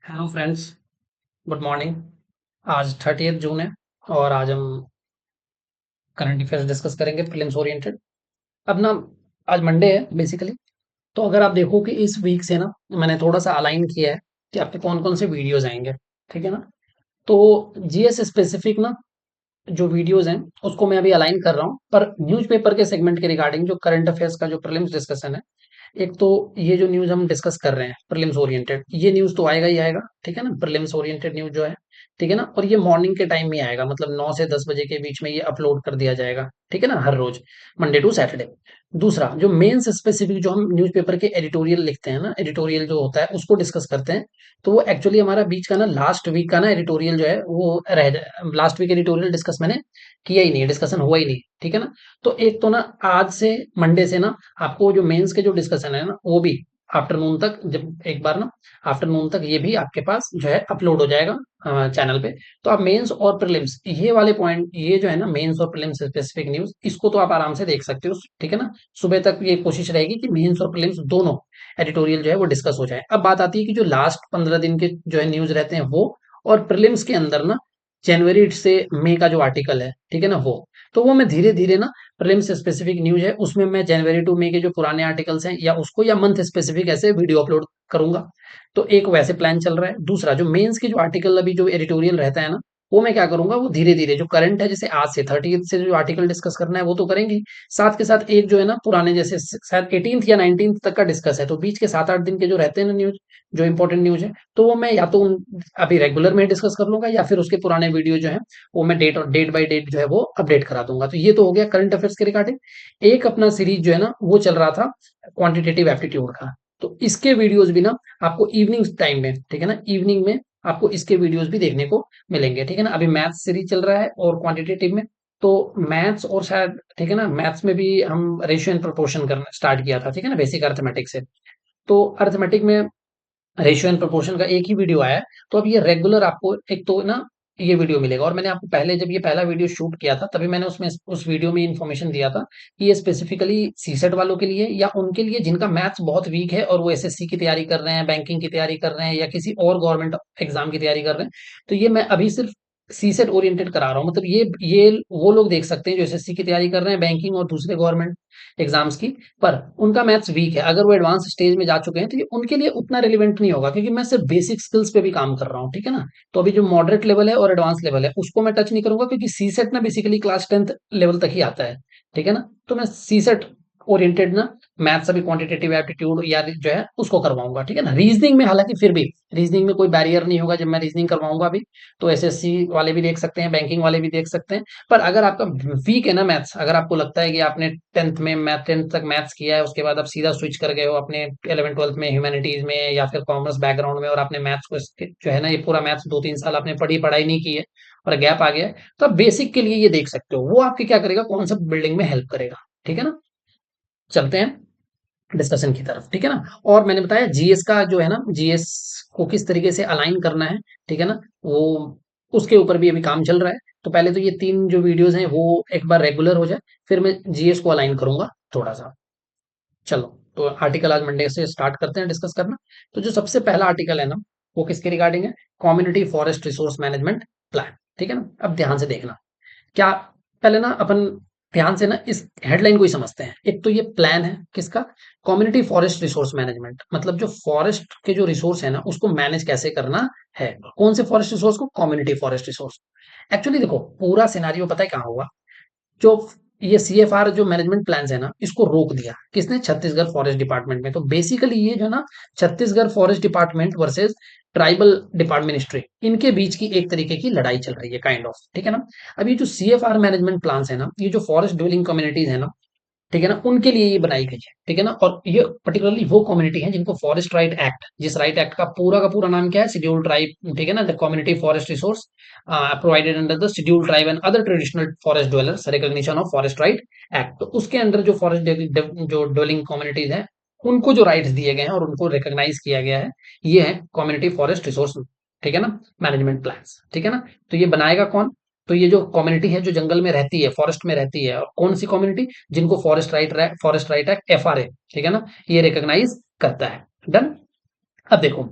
Hello friends, good morning. आज 30 जून है और आज हम करंट अफेयर्स डिस्कस करेंगे प्रीलिम्स ओरिएंटेड। अब ना, आज मंडे है बेसिकली। तो अगर आप देखो कि इस वीक से ना मैंने थोड़ा सा अलाइन किया है कि आपके कौन कौन से वीडियोज आएंगे। ठीक है ना। तो जीएस स्पेसिफिक ना जो वीडियोज हैं उसको मैं अभी अलाइन कर रहा हूँ, पर न्यूज़पेपर के सेगमेंट के रिगार्डिंग जो करंट अफेयर्स का जो प्रीलिम्स डिस्कशन है, एक तो ये जो न्यूज़ हम डिस्कस कर रहे हैं प्रीलिम्स ओरिएंटेड, ये न्यूज़ तो आएगा ही आएगा। ठीक है ना, प्रीलिम्स ओरिएंटेड न्यूज़ जो है। ठीक है ना, और ये मॉर्निंग के टाइम में आएगा, मतलब 9 से 10 बजे के बीच में ये अपलोड कर दिया जाएगा। ठीक है ना, हर रोज, मंडे टू सैटरडे। दूसरा, जो मेंस स्पेसिफिक जो हम न्यूज़पेपर के एडिटोरियल लिखते हैं ना, एडिटोरियल जो होता है उसको डिस्कस करते हैं। तो वो एक्चुअली हमारा बीच का ना लास्ट वीक का ना एडिटोरियल जो है वो रह जाए। लास्ट वीक एडिटोरियल डिस्कस मैंने किया ही नहीं है, डिस्कशन हुआ ही नहीं। ठीक है ना। तो एक तो ना आज से, मंडे से ना, आपको जो मेंस के जो डिस्कशन है ना वो भी आफ्टरनून तक, जब एक बार ना आफ्टरनून तक ये भी आपके पास जो है अपलोड हो जाएगा चैनल पे। तो आप मेंस और प्रीलिम्स ये वाले पॉइंट, ये जो है ना मेंस और प्रीलिम्स स्पेसिफिक न्यूज़, इसको तो आप आराम से देख सकते हो। ठीक है ना। सुबह तक ये कोशिश रहेगी कि मेंस और प्रीलिम्स दोनों एडिटोरियल जो है वो डिस्कस हो जाए। अब बात आती है कि जो लास्ट 15 दिन के जो है न्यूज़ रहते हैं वो, और प्रीलिम्स के अंदर ना जनवरी से मई का जो आर्टिकल है, ठीक है ना, वो तो वो मैं धीरे-धीरे ना, प्रीलिम्स स्पेसिफिक न्यूज़ है उसमें मैं जनवरी टू मई के जो पुराने आर्टिकल्स हैं या उसको, या मंथ स्पेसिफिक ऐसे वीडियो अपलोड करूँगा। तो एक वैसे प्लान चल रहा है। दूसरा, जो मेंस के जो आर्टिकल अभी जो एडिटोरियल रहता है ना, वो मैं क्या करूँगा, वो धीरे-धीरे जो करंट है, जैसे आज से 30th से जो आर्टिकल डिस्कस करना है वो तो करेंगे ही। साथ के साथ एक जो है ना पुराने, जैसे शायद 18th या 19th तक का डिस्कस है, तो बीच के 7-8 दिन के जो रहते हैं ना न्यूज़, जो इंपॉर्टेंट न्यूज़ है, तो वो मैं या तो अभी रेगुलर में डिस्कस कर लूँगा, या फिर उसके पुराने वीडियो जो है वो मैं डेट बाय डेट जो है वो अपडेट करा दूंगा। तो ये तो हो गया करंट अफेयर्स के रिगार्डिंग। एक अपना सीरीज जो है ना वो चल रहा था क्वांटिटेटिव एप्टीट्यूड का। तो इसके वीडियोस भी ना आपको इवनिंग टाइम में, ठीक है ना, इवनिंग में आपको इसके वीडियोस भी देखने को मिलेंगे। ठीक है ना, अभी मैथ्स सीरीज चल रहा है और क्वांटिटेटिव में, तो मैथ्स और शायद, ठीक है ना, मैथ्स में भी हम रेशियो एंड प्रोपोर्शन करना स्टार्ट किया था। ठीक है ना, बेसिक अर्थमेटिक से। तो अर्थमेटिक में रेशियो एंड प्रोपोर्शन का एक ही वीडियो आया है। तो अब ये रेगुलर आपको एक तो ना ये वीडियो मिलेगा। और मैंने आपको पहले जब ये पहला वीडियो शूट किया था तभी मैंने उसमें उस वीडियो में इन्फॉर्मेशन दिया था कि ये स्पेसिफिकली सीसेट वालों के लिए, या उनके लिए जिनका मैथ्स बहुत वीक है और वो एसएससी की तैयारी कर रहे हैं, बैंकिंग की तैयारी कर रहे हैं, या किसी और गवर्नमेंट एग्जाम की तैयारी कर रहे हैं। तो ये मैं अभी सिर्फ सीसेट ओरिएंटेड करा रहा हूँ। मतलब ये वो लोग देख सकते हैं जो एसएससी की तैयारी कर रहे हैं, बैंकिंग और दूसरे गवर्नमेंट एग्जाम्स की, पर उनका मैथ्स वीक है। अगर वो एडवांस स्टेज में जा चुके हैं तो ये उनके लिए उतना रिलेवेंट नहीं होगा, क्योंकि मैं सिर्फ बेसिक स्किल्स पे भी काम कर रहा हूँ। ठीक है ना। तो अभी जो मॉडरेट लेवल है और एडवांस लेवल है उसको मैं टच नहीं करूंगा, क्योंकि सीसेट ना बेसिकली क्लास 10th लेवल तक ही आता है। ठीक है ना। तो मैं सीसेट ओरिएंटेड ना मैथ्स, अभी क्वांटिटेटिव एप्टीट्यूड या जो है उसको करवाऊंगा। ठीक है ना। रीजनिंग में हालांकि फिर भी रीजनिंग में कोई बैरियर नहीं होगा जब मैं रीजनिंग करवाऊंगा अभी। तो एसएससी वाले भी देख सकते हैं, बैंकिंग वाले भी देख सकते हैं। पर अगर आपका वीक है ना मैथ्स, अगर आपको लगता है कि आपने 10th में मैथ 10th तक मैथ्स किया है, उसके बाद आप सीधा स्विच कर गए हो अपने 11 12th में ह्यूमैनिटीज में या फिर कॉमर्स बैकग्राउंड में, और आपने मैथ्स को जो है ना ये पूरा मैथ्स 2-3 साल आपने पढ़ाई नहीं की है और गैप आ गया है, तो आप बेसिक के लिए ये देख सकते हो। वो आपके क्या करेगा, कॉन्सेप्ट बिल्डिंग में हेल्प करेगा। ठीक है ना। चलते हैं डिस्कशन की तरफ। ठीक है ना। और मैंने बताया जीएस का जो है ना, जीएस को किस तरीके से अलाइन करना है, ठीक है ना, वो उसके ऊपर भी अभी काम चल रहा है। तो पहले तो ये 3 जो वीडियोस हैं वो एक बार रेगुलर हो जाए, फिर मैं जीएस को अलाइन करूंगा थोड़ा सा। चलो, तो आर्टिकल आज मंडे से स्टार्ट करते हैं डिस्कस करना। तो जो सबसे पहला आर्टिकल है ना वो किसके रिगार्डिंग है, community forest resource management plan. ठीक है ना। अब ध्यान से देखना, क्या, पहले ना अपन ध्यान से ना इस हेडलाइन को ही समझते हैं। एक तो ये प्लान है किसका, कम्युनिटी फॉरेस्ट रिसोर्स मैनेजमेंट, मतलब जो फॉरेस्ट के जो रिसोर्स है ना उसको मैनेज कैसे करना है। कौन से फॉरेस्ट रिसोर्स को, कम्युनिटी फॉरेस्ट रिसोर्स। एक्चुअली देखो पूरा सिनारियो पता है कहाँ हुआ, जो ये सीएफआर जो मैनेजमेंट प्लान्स है ना इसको रोक दिया किसने, छत्तीसगढ़ फॉरेस्ट डिपार्टमेंट में। तो बेसिकली ये जो ना Chhattisgarh forest department versus tribal department ministry, इनके बीच की एक तरीके की लड़ाई चल रही है काइंड ऑफ। ठीक है ना। अब ये जो सीएफआर मैनेजमेंट प्लान्स है ना, ये जो फॉरेस्ट ड्वेलिंग कम्युनिटीज है ना, ठीक है ना, उनके लिए ये बनाई गई है। ठीक है ना। और ये पर्टिकुलरली वो कम्युनिटी है जिनको फॉरेस्ट राइट एक्ट, जिस राइट एक्ट का पूरा नाम क्या है, शेड्यूल्ड ट्राइब, ठीक है ना, the community forest resource provided under the scheduled tribe and other traditional forest dwellers recognition of forest right act. तो उसके अंदर जो फॉरेस्ट जो ड्वेलिंग कम्युनिटीज हैं उनको जो राइट्स दिए गए हैं और उनको रिकॉग्नाइज किया गया है, ये है कम्युनिटी फॉरेस्ट रिसोर्स, ठीक है ना, मैनेजमेंट प्लान्स। ठीक है ना। तो ये बनाएगा कौन, तो ये जो कम्युनिटी है जो जंगल में रहती है, फॉरेस्ट में रहती है, और कौन सी कम्युनिटी, जिनको फॉरेस्ट राइट एक्ट एफआरए, ठीक है ना, ये रिकॉग्नाइज करता है। डन। अब देखो,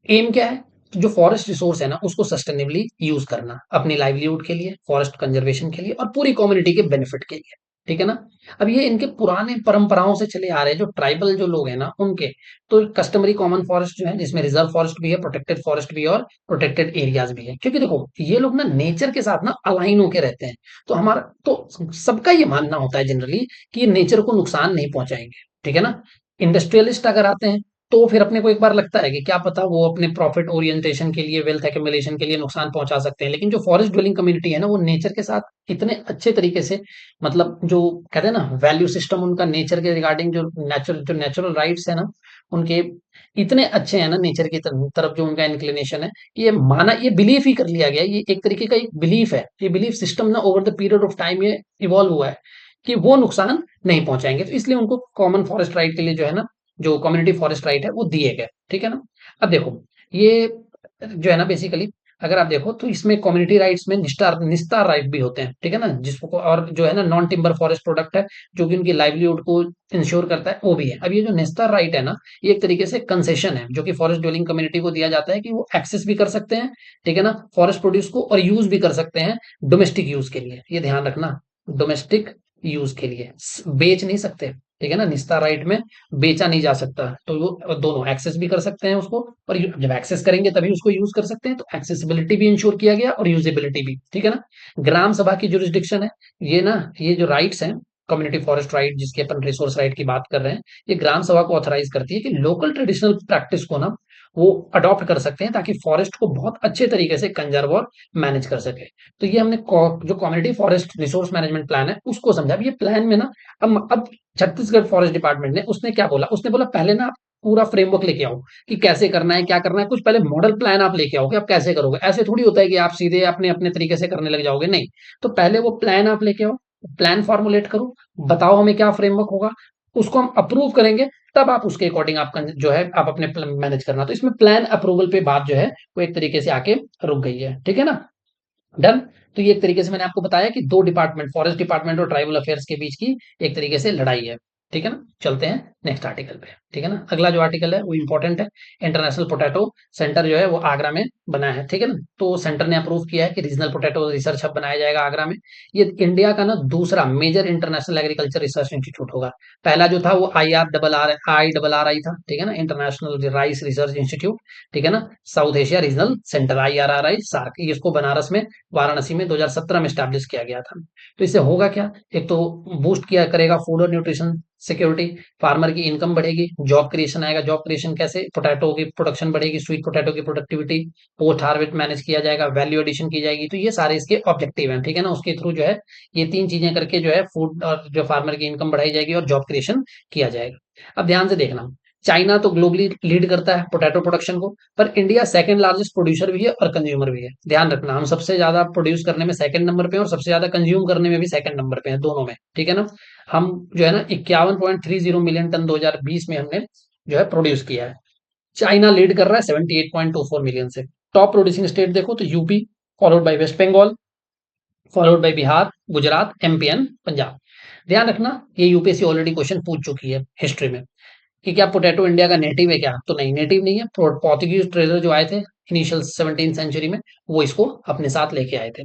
एम क्या है? तो जो फॉरेस्ट रिसोर्स है ना, उसको सस्टेनेबली यूज करना अपनी लाइवलीहुड के लिए, फॉरेस्ट कंजर्वेशन के लिए और पूरी कम्युनिटी के बेनिफिट के लिए। ठीक है ना? अब ये इनके पुराने परंपराओं से चले आ रहे हैं, जो ट्राइबल जो लोग हैं ना उनके, तो कस्टमरी कॉमन फॉरेस्ट जो है, जिसमें रिजर्व फॉरेस्ट भी है, प्रोटेक्टेड फॉरेस्ट भी है और प्रोटेक्टेड एरियाज भी है। क्योंकि देखो ये लोग ना नेचर के साथ ना अलाइन होके रहते हैं। तो हमारा तो सबका ये मानना होता है जनरली कि ये नेचर को नुकसान नहीं पहुंचाएंगे। ठीक है ना? इंडस्ट्रियलिस्ट अगर आते हैं तो फिर अपने को एक बार लगता है कि क्या पता वो अपने प्रॉफिट ओरिएंटेशन के लिए, वेल्थ एक्युमुलेशन के लिए नुकसान पहुंचा सकते हैं। लेकिन जो फॉरेस्ट ड्वेलिंग कम्युनिटी है ना, वो नेचर के साथ इतने अच्छे तरीके से, मतलब जो कहते हैं ना वैल्यू सिस्टम उनका नेचर के रिगार्डिंग, जो नेचुरल राइट्स है ना उनके, इतने अच्छे हैं ना नेचर की तरफ जो उनका इंक्लिनेशन है, ये माना, ये बिलीफ ही कर लिया गया है। ये एक तरीके का एक बिलीफ है। ये बिलीफ सिस्टम ना over the period of time ये इवॉल्व हुआ है कि वो नुकसान नहीं पहुंचाएंगे। तो इसलिए उनको कॉमन फॉरेस्ट राइट के लिए जो है ना, जो कम्युनिटी फॉरेस्ट राइट है वो दिए गए। ठीक है ना? अब देखो ये जो है ना बेसिकली, अगर आप देखो तो इसमें कम्युनिटी राइट्स में निस्तार निस्तार राइट भी होते हैं। ठीक है ना? जिसको और जो है ना नॉन टिम्बर फॉरेस्ट प्रोडक्ट है, जो कि उनकी लाइवलीहुड को इंश्योर करता है, वो भी है। अब ये जो निस्तार राइट है ना, ये एक तरीके से कंसेशन है जो कि फॉरेस्ट ड्वेलिंग कम्युनिटी को दिया जाता है कि वो एक्सेस भी कर सकते हैं। ठीक है ना? फॉरेस्ट प्रोड्यूस को और यूज भी कर सकते हैं डोमेस्टिक यूज के लिए। ये ध्यान रखना, डोमेस्टिक यूज के लिए बेच नहीं सकते। ठीक है ना? निस्तार राइट में बेचा नहीं जा सकता। तो वो दोनों एक्सेस भी कर सकते हैं उसको, और जब एक्सेस करेंगे तभी उसको यूज कर सकते हैं। तो एक्सेसिबिलिटी भी इंश्योर किया गया और यूजेबिलिटी भी। ठीक है ना? ग्राम सभा की जुरिस्डिक्शन है ये ना, ये जो राइट्स हैं, कम्युनिटी फॉरेस्ट राइट जिसके अपन रिसोर्स राइट की बात कर रहे हैं, ये ग्राम सभा को ऑथराइज करती है कि लोकल ट्रेडिशनल प्रैक्टिस को ना वो अडॉप्ट कर सकते हैं, ताकि फॉरेस्ट को बहुत अच्छे तरीके से कंजर्व और मैनेज कर सके। तो ये हमने जो community forest resource management plan है उसको समझा। अब ये प्लान में ना, अब छत्तीसगढ़ फॉरेस्ट डिपार्टमेंट ने, उसने क्या बोला, उसने बोला पहले ना आप पूरा फ्रेमवर्क लेके आओ कि कैसे करना है, क्या करना है। कुछ पहले मॉडल प्लान आप लेके आओ कि आप कैसे करोगे। ऐसे थोड़ी होता है कि आप सीधे अपने अपने तरीके से करने लग जाओगे, नहीं। तो पहले वो प्लान आप लेके आओ, प्लान फॉर्मुलेट करो, बताओ हमें क्या फ्रेमवर्क होगा, उसको हम अप्रूव करेंगे, तब आप उसके अकॉर्डिंग आप जो है आप अपने मैनेज करना। तो इसमें प्लान अप्रूवल पे बात जो है वो एक तरीके से आके रुक गई है। ठीक है ना? डन। तो ये एक तरीके से मैंने आपको बताया कि दो डिपार्टमेंट, फॉरेस्ट डिपार्टमेंट और ट्राइबल अफेयर्स के बीच की एक तरीके से लड़ाई है। ठीक है ना? चलते हैं नेक्स्ट आर्टिकल पे। ठीक है ना? अगला जो आर्टिकल है वो इंपॉर्टेंट है। इंटरनेशनल पोटैटो सेंटर जो है वो आगरा में बना है। ठीक है ना? तो सेंटर ने अप्रूव किया है कि रीजनल पोटैटो रिसर्च हब बनाया जाएगा आगरा में। ये इंडिया का ना दूसरा major international agriculture research institute होगा। पहला जो था वो आई आर आर आई था। ठीक है ना? International rice research institute. ठीक है ना? South Asia regional centre, IRRI SAARC, इसको बनारस में, वाराणसी में 2017 में स्टैब्लिश किया गया था। तो इससे होगा क्या? एक तो बूस्ट किया करेगा फूड और न्यूट्रिशन सिक्योरिटी, फार्मर की इनकम बढ़ेगी, जॉब क्रिएशन आएगा। जॉब क्रिएशन कैसे? पोटैटो की प्रोडक्शन बढ़ेगी, स्वीट पोटैटो की प्रोडक्टिविटी, पोस्ट हार्वेस्ट मैनेज किया जाएगा, वैल्यू एडिशन की जाएगी। तो ये सारे इसके ऑब्जेक्टिव हैं। ठीक है ना? उसके थ्रू जो है ये तीन चीजें करके जो है फूड और जो फार्मर की इनकम बढ़ाई जाएगी और जॉब क्रिएशन किया जाएगा। अब ध्यान से देखना, चाइना तो ग्लोबली लीड करता है पोटैटो प्रोडक्शन को, पर इंडिया सेकंड लार्जेस्ट प्रोड्यूसर भी है और कंज्यूमर भी है। ध्यान रखना, हम सबसे ज्यादा प्रोड्यूस करने में सेकंड नंबर पे हैं और सबसे ज्यादा कंज्यूम करने में भी सेकंड नंबर पे हैं, दोनों में। ठीक है ना? हम जो है ना 51.30 मिलियन टन 2020 में हमने जो है प्रोड्यूस किया है। चाइना लीड कर रहा है 78.24 मिलियन से। टॉप प्रोड्यूसिंग स्टेट देखो तो UP, followed by West Bengal, followed by Bihar, Gujarat, MP and Punjab. ध्यान रखना, ये यूपीएससी ऑलरेडी क्वेश्चन पूछ चुकी है हिस्ट्री में कि क्या पोटैटो इंडिया का नेटिव है क्या? तो नहीं, नेटिव नहीं है। पोर्तुगीज ट्रेडर जो आए थे इनिशियल 17th सेंचुरी में, वो इसको अपने साथ लेके आए थे।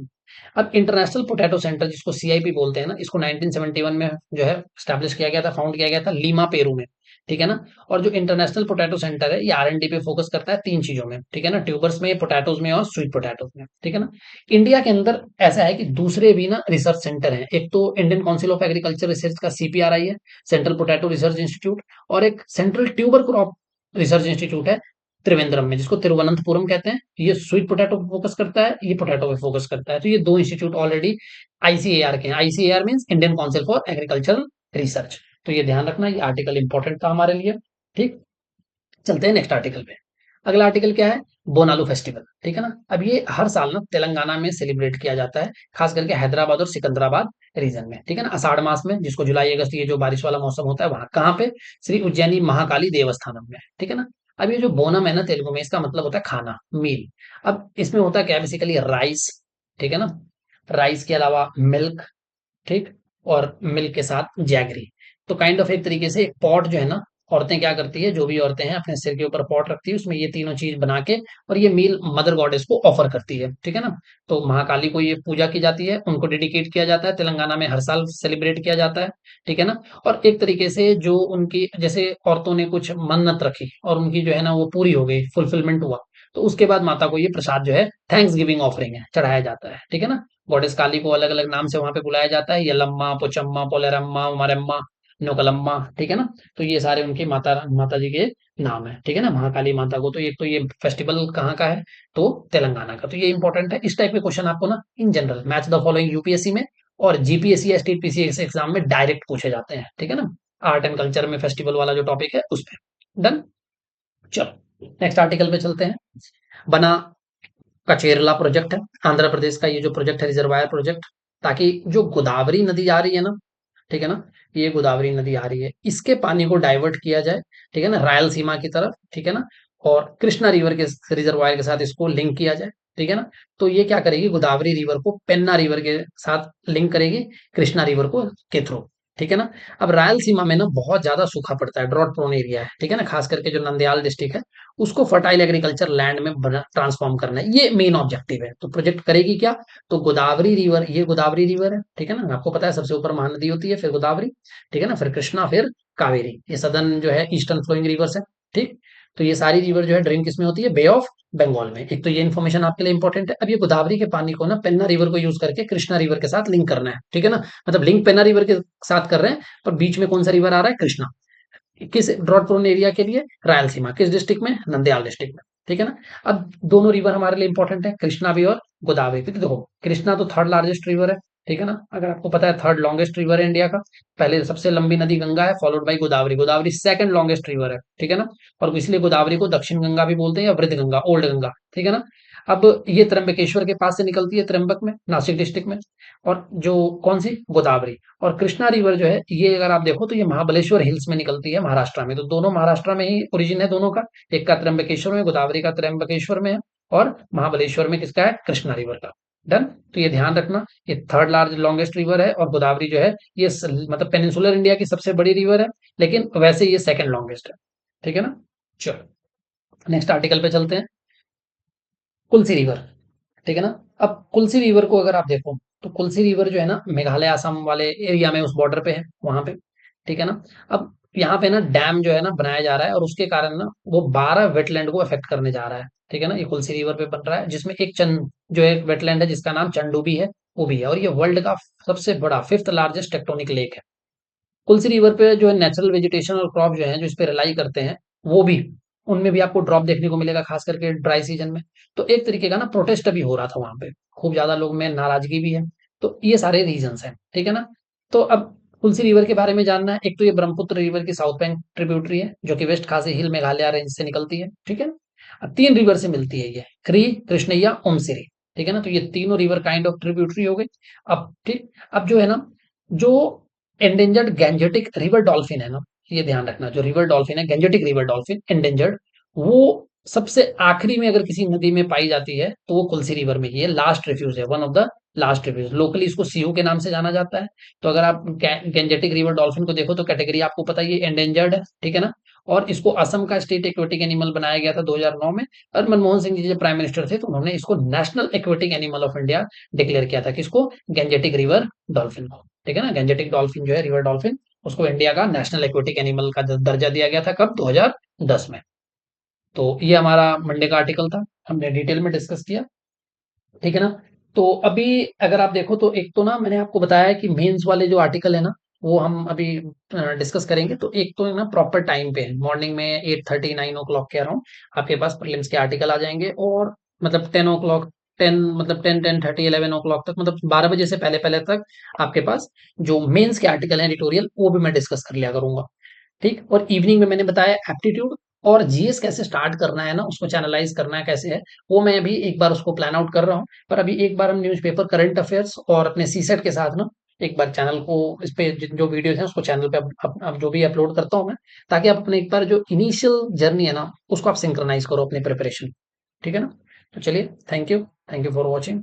अब इंटरनेशनल पोटैटो सेंटर, जिसको CIP बोलते हैं ना, इसको 1971 में जो है स्टैब्लिश किया गया था, फाउंड किया गया था लीमा, पेरू में। ठीक है ना? और जो इंटरनेशनल पोटैटो सेंटर है ये R&D पे फोकस करता है तीन चीजों में। ठीक है ना? ट्यूबर्स में, पोटैटोज में और स्वीट पोटैटोज में। ठीक है ना? इंडिया के अंदर ऐसा है कि दूसरे भी ना रिसर्च सेंटर हैं। एक तो Indian council of agriculture research का CPRI है, सेंट्रल पोटैटो रिसर्च इंस्टीट्यूट, और एक central tuber crop research institute है त्रिवेंद्रम में, जिसको तिरुवनंतपुरम कहते हैं। ये स्वीट पोटैटो पे फोकस करता है, ये पोटैटो पे फोकस करता है। तो ये दो इंस्टीट्यूट ऑलरेडी ICAR के हैं। ICAR means Indian council for agricultural research. तो ये ध्यान रखना, ये आर्टिकल इंपॉर्टेंट था हमारे लिए। ठीक, चलते हैं नेक्स्ट आर्टिकल पे। अगला आर्टिकल क्या है? बोनालू फेस्टिवल। ठीक है ना? अब ये हर साल ना तेलंगाना में सेलिब्रेट किया जाता है, खास करके हैदराबाद और सिकंदराबाद रीजन में। ठीक है ना? आषाढ़ मास में, जिसको जुलाई अगस्त ये जो बारिश वाला मौसम होता है वहां। कहाँ पे? श्री उज्जैनी महाकाली देवस्थानम में। ठीक है ना? अब ये जो बोनम है ना तेलुगु में, इसका मतलब होता है खाना, मील। अब इसमें होता क्या है? Basically rice. ठीक है ना? राइस के अलावा मिल्क, ठीक, और मिल्क के साथ जैगरी। तो काइंड ऑफ एक तरीके से एक पॉट जो है ना, औरतें क्या करती है, जो भी औरतें हैं अपने सिर के ऊपर पॉट रखती है, उसमें ये तीनों चीज बना के और ये मील मदर गॉडेस को ऑफर करती है, ठीक है ना। तो महाकाली को ये पूजा की जाती है, उनको डेडिकेट किया जाता है, तेलंगाना में हर साल सेलिब्रेट किया जाता है, ठीक है ना। और एक तरीके से जो उनकी जैसे औरतों ने कुछ मन्नत रखी और उनकी जो है ना वो पूरी हो गई, फुलफिलमेंट हुआ, तो उसके बाद माता को ये प्रसाद जो है थैंक्स गिविंग ऑफरिंग है, चढ़ाया जाता है, ठीक है ना। गॉडेस काली को अलग अलग नाम से वहां पे बुलाया जाता है, यलम्मा, पोचम्मा, पोलेरम्मा, मरम्मा, नोकलम्मा, ठीक है ना। तो ये सारे उनके माता माता जी के नाम है, ठीक है ना, महाकाली माता को। तो एक तो ये फेस्टिवल कहाँ का है, तो तेलंगाना का। तो ये इंपॉर्टेंट है, इस टाइप के क्वेश्चन आपको ना in general match the following UPSC में और जीपीएससी या स्टेट पीसीएस एग्जाम में डायरेक्ट पूछे जाते हैं, ठीक है ना। आर्ट एंड कल्चर में फेस्टिवल वाला जो टॉपिक है उस पर डन। चलो नेक्स्ट आर्टिकल पे चलते हैं। बना कचेरला प्रोजेक्ट है, आंध्र प्रदेश का ये जो प्रोजेक्ट है, रिजर्वायर प्रोजेक्ट, ताकि जो गोदावरी नदी आ रही है ना, ठीक है ना, ये गोदावरी नदी आ रही है, इसके पानी को डाइवर्ट किया जाए, ठीक है ना, रायलसीमा की तरफ, ठीक है ना, और कृष्णा रिवर के रिजर्वायर के साथ इसको लिंक किया जाए, ठीक है ना। तो ये क्या करेगी, गोदावरी रिवर को पेन्ना रिवर के साथ लिंक करेगी, कृष्णा रिवर को के थ्रू, ठीक है ना। अब रायलसीमा में ना बहुत ज्यादा सूखा पड़ता है, ड्रॉट प्रोन एरिया है, ठीक है ना, खास करके जो नंदयाल डिस्ट्रिक्ट है उसको फर्टाइल एग्रीकल्चर लैंड में ट्रांसफॉर्म करना है, ये मेन ऑब्जेक्टिव है। तो प्रोजेक्ट करेगी क्या, तो गोदावरी रिवर, ये गोदावरी रिवर है, ठीक है ना, आपको पता है सबसे ऊपर महानदी होती है, फिर गोदावरी, ठीक है ना, फिर कृष्णा, फिर कावेरी, ये सदर्न जो है ईस्टर्न फ्लोइंग रिवर्स है, ठीक। तो ये सारी रिवर जो है ड्रेन किसमें होती है, बे ऑफ बंगाल में। एक तो ये इन्फॉर्मेशन आपके लिए इंपॉर्टेंट है। अब ये गोदावरी के पानी को ना पेन्ना रिवर को यूज करके कृष्णा रिवर के साथ लिंक करना है, ठीक है ना, मतलब लिंक पेन्ना रिवर के साथ कर रहे हैं, पर बीच में कौन सा रिवर आ रहा है, कृष्णा। किस ड्रॉट प्रोन एरिया के लिए, रायलसीमा, किस डिस्ट्रिक्ट में, नंदयाल डिस्ट्रिक्ट में, ठीक है ना। अब दोनों रिवर हमारे लिए इंपॉर्टेंट है, कृष्णा भी और गोदावरी भी। तो देखो कृष्णा तो थर्ड लार्जेस्ट रिवर है, ठीक है ना, अगर आपको पता है थर्ड लॉन्गेस्ट रिवर है इंडिया का। पहले सबसे लंबी नदी गंगा है, followed by Godavari, Godavari second longest river है, ठीक है ना। और इसलिए गोदावरी को दक्षिण गंगा भी बोलते हैं या वृद्ध गंगा, ओल्ड गंगा, ठीक है ना। अब ये त्र्यंबकेश्वर के पास से निकलती है, त्र्यंबक में, नासिक डिस्ट्रिक्ट में। और जो कौन सी, गोदावरी। और कृष्णा रिवर जो है ये अगर आप देखो तो ये महाबलेश्वर हिल्स में निकलती है महाराष्ट्र में, तो दोनों महाराष्ट्र में ही ओरिजिन है दोनों का, एक का त्र्यंबकेश्वर में, गोदावरी का त्र्यंबकेश्वर में है, और महाबलेश्वर में किसका है, कृष्णा रिवर का। डन। तो ये ध्यान रखना, ये थर्ड लार्ज लॉन्गेस्ट रिवर है, और गोदावरी जो है ये मतलब पेनिनसुलर इंडिया की सबसे बड़ी रिवर है, लेकिन वैसे ये सेकंड लॉन्गेस्ट है, ठीक है ना। चलो नेक्स्ट आर्टिकल पे चलते हैं। कुल्सी रिवर, ठीक है ना। अब कुल्सी रिवर को अगर आप देखो तो कुल्सी रिवर जो है ना मेघालय असम वाले एरिया में उस बॉर्डर पे है वहां पे, ठीक है ना। अब यहाँ पे ना डैम जो है ना बनाया जा रहा है, और उसके कारण ना वो 12 वेटलैंड को अफेक्ट करने जा रहा है, ठीक है ना। ये कुल्सी रिवर पे बन रहा है, जिसमें एक चंद जो एक वेटलैंड है जिसका नाम चंडूबी है, वो भी है, और ये वर्ल्ड का सबसे बड़ा फिफ्थ लार्जेस्ट टेक्टोनिक लेक है। कुल्सी रिवर पे जो है नेचुरल वेजिटेशन और क्रॉप जो है जो इस पे रिलाई करते हैं, वो भी, उनमें भी आपको ड्रॉप देखने को मिलेगा, खास करके ड्राई सीजन में। तो एक तरीके का ना प्रोटेस्ट भी हो रहा था वहां पे, खूब ज्यादा लोग में नाराजगी भी है। तो ये सारे रीजंस हैं, ठीक है ना। तो अब तुलसी रिवर के बारे में जानना है, एक तो ये ब्रह्मपुत्र रिवर की साउथ बैंक ट्रिब्यूटरी है जो कि वेस्ट खासी हिल मेघालय रेंज से निकलती है, ठीक है। अब तीन रिवर से मिलती है ये, क्री, कृष्णैया, ओमसिरी, ठीक है ना। तो ये तीनों रिवर काइंड ऑफ ट्रिब्यूटरी हो गई। अब ठीक, अब जो है ना, जो एंडेंजर्ड गैंजेटिक रिवर डॉल्फिन है ना, ये ध्यान रखना, जो रिवर डॉल्फिन है गैंजेटिक रिवर डॉल्फिन एंडेंजर्ड, वो सबसे आखिरी में अगर किसी नदी में पाई जाती है तो वो कुल्सी रिवर में, ये लास्ट रिफ्यूज है, one of the last refuge, locally इसको सीयू के नाम से जाना जाता है। तो अगर आप गैंजेटिक रिवर डॉल्फिन को देखो तो कैटेगरी आपको पता है ये एंडेंजर्ड है, ठीक है ना। और इसको असम का स्टेट एक्वेटिक एनिमल बनाया गया था 2009 में, और मनमोहन सिंह जी जब प्राइम मिनिस्टर थे तो उन्होंने इसको national aquatic animal of India declare किया था, किसको, गैंजेटिक रिवर डॉल्फिन को, ठीक है ना। गैंजेटिक डॉल्फिन जो है रिवर डॉल्फिन, उसको इंडिया का नेशनल एक्वेटिक एनिमल का दर्जा दिया गया था, कब, 2010 में। तो ये हमारा मंडे का आर्टिकल था, हमने डिटेल में डिस्कस किया, ठीक है ना। तो अभी अगर आप देखो तो एक तो ना मैंने आपको बताया है कि मेंस वाले जो आर्टिकल है ना वो हम अभी डिस्कस करेंगे। तो एक तो है ना प्रॉपर टाइम पे मॉर्निंग में 8:30 9 o'clock के अराउंड आपके पास प्रीलिम्स के आर्टिकल आ जाएंगे, और मतलब 10 o'clock, 10 मतलब 10 10:30 11 o'clock तक, मतलब 12 बजे से पहले पहले तक आपके पास जो मेंस के आर्टिकल है एडिटोरियल, वो भी मैं डिस्कस कर लिया करूंगा, ठीक। और इवनिंग में मैंने बताया एप्टीट्यूड और जीएस कैसे स्टार्ट करना है ना, उसको चैनलाइज करना है कैसे है, वो मैं अभी एक बार उसको प्लान आउट कर रहा हूँ। पर अभी एक बार हम न्यूज़पेपर करंट अफेयर्स और अपने सीसेट के साथ ना एक बार चैनल को, इस पे जो वीडियोस हैं उसको चैनल पे अब जो भी अपलोड करता हूँ मैं, ताकि आप अपने एक बार जो इनिशियल जर्नी है ना उसको आप सिंक्रोनाइज करो अपने प्रिपरेशन, ठीक है ना। तो चलिए, थैंक यू फॉर वॉचिंग।